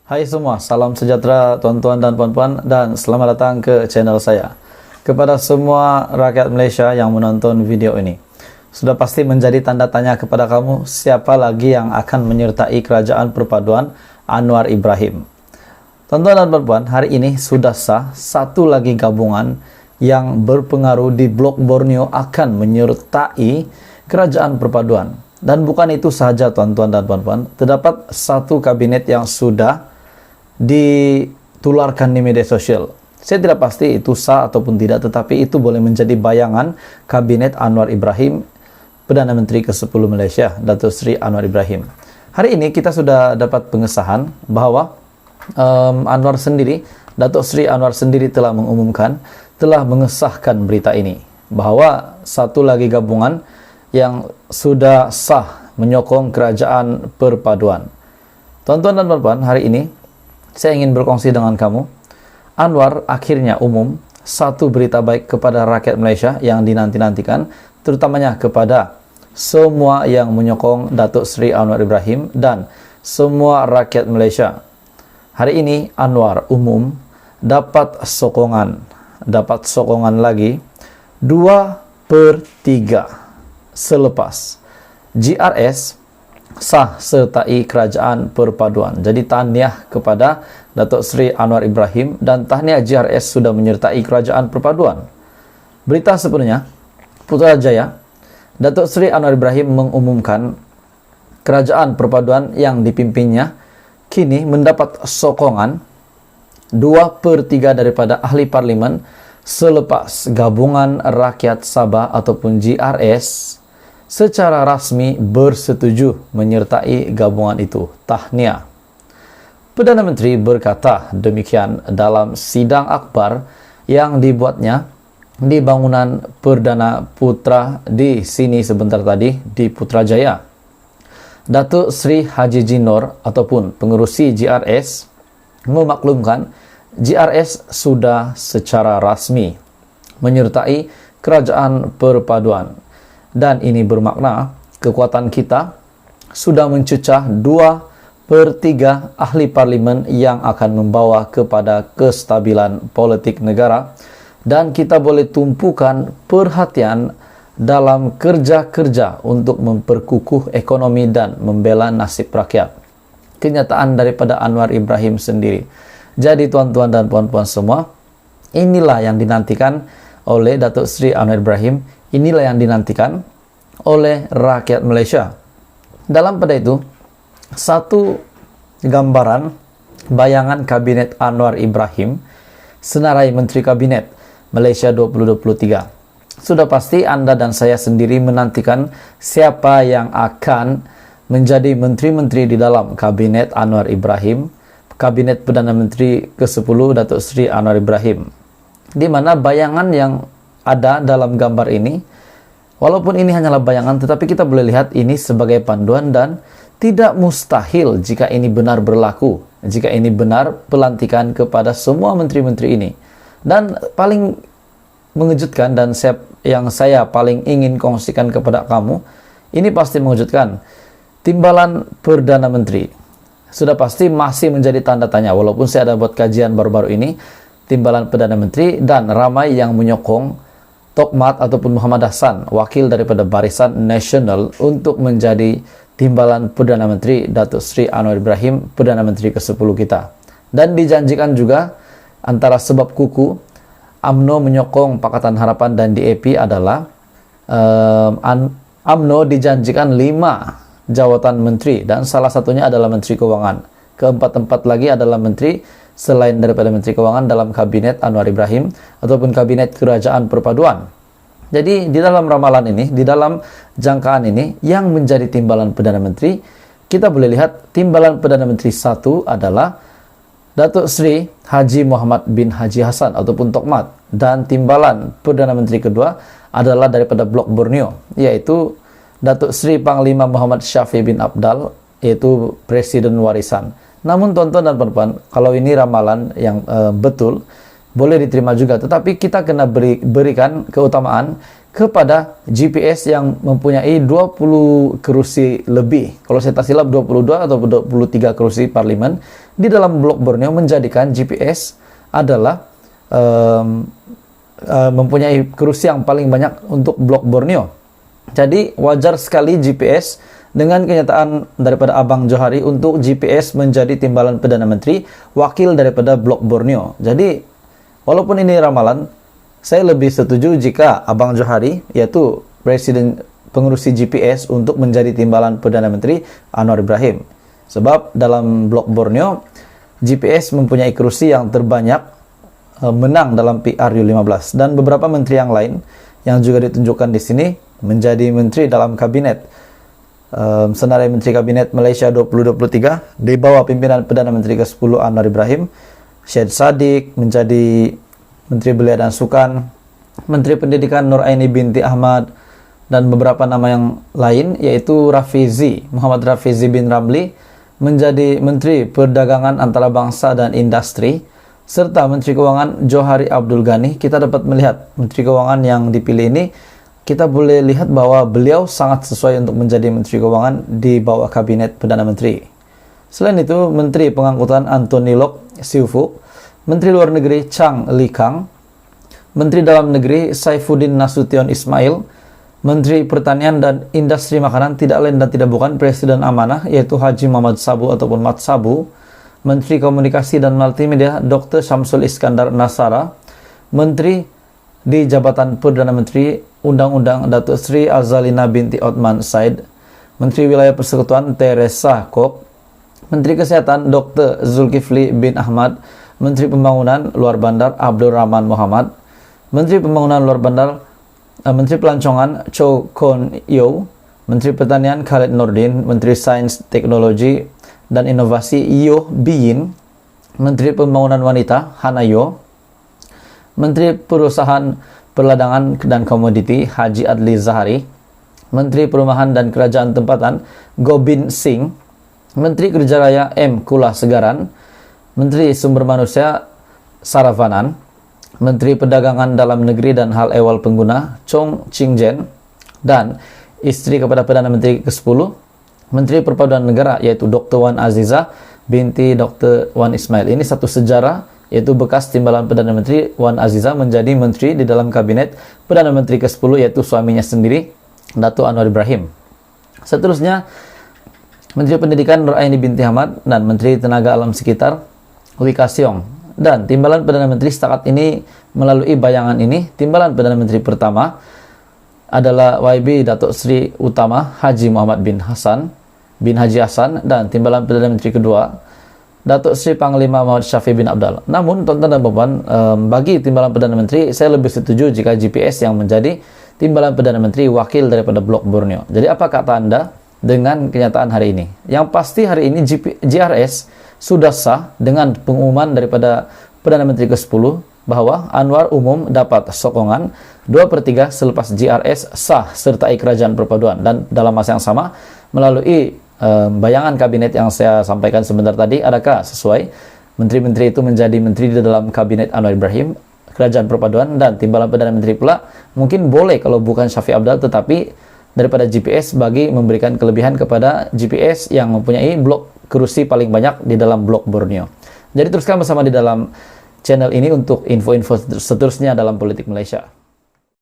Hai semua, salam sejahtera tuan-tuan dan puan-puan dan selamat datang ke channel saya. Kepada semua rakyat Malaysia yang menonton video ini, sudah pasti menjadi tanda tanya kepada kamu siapa lagi yang akan menyertai kerajaan perpaduan Anwar Ibrahim. Tuan-tuan dan puan-puan, hari ini sudah sah satu lagi gabungan yang berpengaruh di Blok Borneo akan menyertai kerajaan perpaduan. Dan bukan itu sahaja tuan-tuan dan puan-puan, terdapat satu kabinet yang sudah ditularkan di media sosial. Saya tidak pasti itu sah ataupun tidak, tetapi itu boleh menjadi bayangan kabinet Anwar Ibrahim, Perdana Menteri ke-10 Malaysia, Datuk Seri Anwar Ibrahim. Hari ini kita sudah dapat pengesahan bahwa Datuk Seri Anwar sendiri telah mengumumkan, telah mengesahkan berita ini, bahwa satu lagi gabungan yang sudah sah menyokong kerajaan perpaduan. Tuan-tuan dan puan-puan, hari ini saya ingin berkongsi dengan kamu, Anwar akhirnya umum satu berita baik kepada rakyat Malaysia yang dinanti-nantikan, terutamanya kepada semua yang menyokong Datuk Seri Anwar Ibrahim dan semua rakyat Malaysia. Hari ini Anwar umum dapat sokongan lagi 2/3 selepas GRS sah sertai kerajaan perpaduan. Jadi tahniah kepada Datuk Seri Anwar Ibrahim dan tahniah GRS sudah menyertai kerajaan perpaduan. Berita sepenuhnya, Putrajaya, Datuk Seri Anwar Ibrahim mengumumkan kerajaan perpaduan yang dipimpinnya kini mendapat sokongan 2/3 daripada ahli parlimen selepas Gabungan Rakyat Sabah ataupun GRS secara rasmi bersetuju menyertai gabungan itu. Tahniah. Perdana Menteri berkata demikian dalam sidang akbar yang dibuatnya di bangunan Perdana Putra di sini sebentar tadi di Putrajaya. Datuk Seri Haji Jinor ataupun pengerusi GRS memaklumkan GRS sudah secara rasmi menyertai kerajaan perpaduan. Dan ini bermakna kekuatan kita sudah mencecah 2/3 ahli parlimen yang akan membawa kepada kestabilan politik negara, dan kita boleh tumpukan perhatian dalam kerja-kerja untuk memperkukuh ekonomi dan membela nasib rakyat. Kenyataan daripada Anwar Ibrahim sendiri. Jadi tuan-tuan dan puan-puan semua, inilah yang dinantikan oleh Datuk Seri Anwar Ibrahim. Inilah yang dinantikan oleh rakyat Malaysia. Dalam pada itu, satu gambaran bayangan kabinet Anwar Ibrahim senarai Menteri Kabinet Malaysia 2023. Sudah pasti Anda dan saya sendiri menantikan siapa yang akan menjadi menteri-menteri di dalam kabinet Anwar Ibrahim, kabinet Perdana Menteri ke-10 Datuk Seri Anwar Ibrahim. Di mana bayangan yang ada dalam gambar ini, walaupun ini hanyalah bayangan, tetapi kita boleh lihat ini sebagai panduan dan tidak mustahil jika ini benar berlaku, jika ini benar pelantikan kepada semua menteri-menteri ini. Dan paling mengejutkan dan yang saya paling ingin kongsikan kepada kamu, ini pasti mengejutkan. Timbalan Perdana Menteri sudah pasti masih menjadi tanda tanya, walaupun saya ada buat kajian baru-baru ini, timbalan Perdana Menteri, dan ramai yang menyokong Tokmat ataupun Muhammad Hassan, wakil daripada Barisan Nasional, untuk menjadi timbalan Perdana Menteri Datuk Seri Anwar Ibrahim, Perdana Menteri ke-10 kita. Dan dijanjikan juga antara sebab kuku UMNO menyokong Pakatan Harapan dan DAP adalah UMNO dijanjikan 5 jawatan menteri dan salah satunya adalah Menteri Keuangan. Keempat-empat lagi adalah menteri selain daripada Menteri Keuangan dalam kabinet Anwar Ibrahim ataupun kabinet kerajaan perpaduan. Jadi di dalam ramalan ini, di dalam jangkaan ini, yang menjadi timbalan Perdana Menteri, kita boleh lihat timbalan Perdana Menteri 1 adalah Datuk Seri Haji Muhammad bin Haji Hassan ataupun Tokmat, dan timbalan Perdana Menteri kedua adalah daripada Blok Borneo, yaitu Datuk Seri Panglima Muhammad Syafi bin Abdal, yaitu Presiden Warisan. Namun tuan-tuan dan puan-puan, kalau ini ramalan yang betul, boleh diterima juga. Tetapi kita kena berikan keutamaan kepada GPS yang mempunyai 20 kursi lebih. Kalau saya tak silap 22 atau 23 kursi parlemen di dalam blok Borneo, menjadikan GPS adalah mempunyai kursi yang paling banyak untuk blok Borneo. Jadi wajar sekali GPS dengan kenyataan daripada Abang Johari untuk GPS menjadi timbalan Perdana Menteri wakil daripada blok Borneo. Jadi walaupun ini ramalan, saya lebih setuju jika Abang Johari, yaitu Presiden pengurusi GPS, untuk menjadi timbalan Perdana Menteri Anwar Ibrahim. Sebab dalam blok Borneo, GPS mempunyai kursi yang terbanyak menang dalam PRU15. Dan beberapa menteri yang lain yang juga ditunjukkan di sini menjadi menteri dalam kabinet. Senarai Menteri Kabinet Malaysia 2023 di bawah pimpinan Perdana Menteri ke-10 Anwar Ibrahim, Syed Saddiq menjadi Menteri Belia dan Sukan, Menteri Pendidikan Nuraini binti Ahmad, dan beberapa nama yang lain, yaitu Muhammad Rafizi bin Ramli menjadi Menteri Perdagangan Antarabangsa dan Industri, serta Menteri Keuangan Johari Abdul Ghani. Kita dapat melihat Menteri Keuangan yang dipilih ini, kita boleh lihat bahwa beliau sangat sesuai untuk menjadi Menteri Keuangan di bawah Kabinet Perdana Menteri. Selain itu, Menteri Pengangkutan Anthony Lok Siufu, Menteri Luar Negeri Chang Li Kang, Menteri Dalam Negeri Saifuddin Nasution Ismail, Menteri Pertanian dan Industri Makanan tidak lain dan tidak bukan Presiden Amanah, yaitu Haji Muhammad Sabu ataupun Mat Sabu, Menteri Komunikasi dan Multimedia Dr. Syamsul Iskandar Nasara, Menteri di Jabatan Perdana Menteri Undang-Undang Datuk Sri Azalina binti Othman Said, Menteri Wilayah Persekutuan Teresa Kok, Menteri Kesehatan Dr. Zulkifli bin Ahmad, Menteri Pembangunan Luar Bandar Abdul Rahman Muhammad, Menteri Pembangunan Luar Bandar, Menteri Pelancongan Chow Kon Yeow, Menteri Pertanian Khalid Nordin, Menteri Sains, Teknologi dan Inovasi Yo Biyin, Menteri Pembangunan Wanita Hana Yo, Menteri Perusahaan Perladangan dan Komoditi Haji Adli Zahari, Menteri Perumahan dan Kerajaan Tempatan Gobind Singh, Menteri Kerja Raya M. Kula Segaran, Menteri Sumber Manusia Saravanan, Menteri Perdagangan Dalam Negeri dan Hal Ehwal Pengguna Chong Ching Jen, dan istri kepada Perdana Menteri ke-10, Menteri Perpaduan Negara, yaitu Dr. Wan Aziza binti Dr. Wan Ismail. Ini satu sejarah, yaitu bekas timbalan Perdana Menteri Wan Aziza menjadi menteri di dalam Kabinet Perdana Menteri ke-10, yaitu suaminya sendiri, Datuk Anwar Ibrahim. Seterusnya, Menteri Pendidikan Nuraini binti Ahmad dan Menteri Tenaga Alam Sekitar Wika Siong. Dan timbalan Perdana Menteri setakat ini melalui bayangan ini, timbalan Perdana Menteri pertama adalah YB Datuk Sri Utama Haji Muhammad bin Haji Hassan, dan timbalan Perdana Menteri kedua Datuk Sri Panglima Muhammad Syafi bin Abdal. Namun tuan-tuan dan puan, bagi timbalan Perdana Menteri, saya lebih setuju jika GPS yang menjadi timbalan Perdana Menteri wakil daripada blok Borneo. Jadi apa kata Anda dengan kenyataan hari ini? Yang pasti hari ini GRS sudah sah dengan pengumuman daripada Perdana Menteri ke-10 bahwa Anwar umum dapat sokongan 2/3 selepas GRS sah sertai Kerajaan Perpaduan. Dan dalam masa yang sama, melalui bayangan kabinet yang saya sampaikan sebentar tadi, adakah sesuai menteri-menteri itu menjadi menteri di dalam kabinet Anwar Ibrahim, Kerajaan Perpaduan, dan timbalan Perdana Menteri pula mungkin boleh kalau bukan Syafi Abdal, tetapi daripada GPS bagi memberikan kelebihan kepada GPS yang mempunyai blok kursi paling banyak di dalam blok Borneo. Jadi teruskan bersama di dalam channel ini untuk info-info seterusnya dalam politik Malaysia.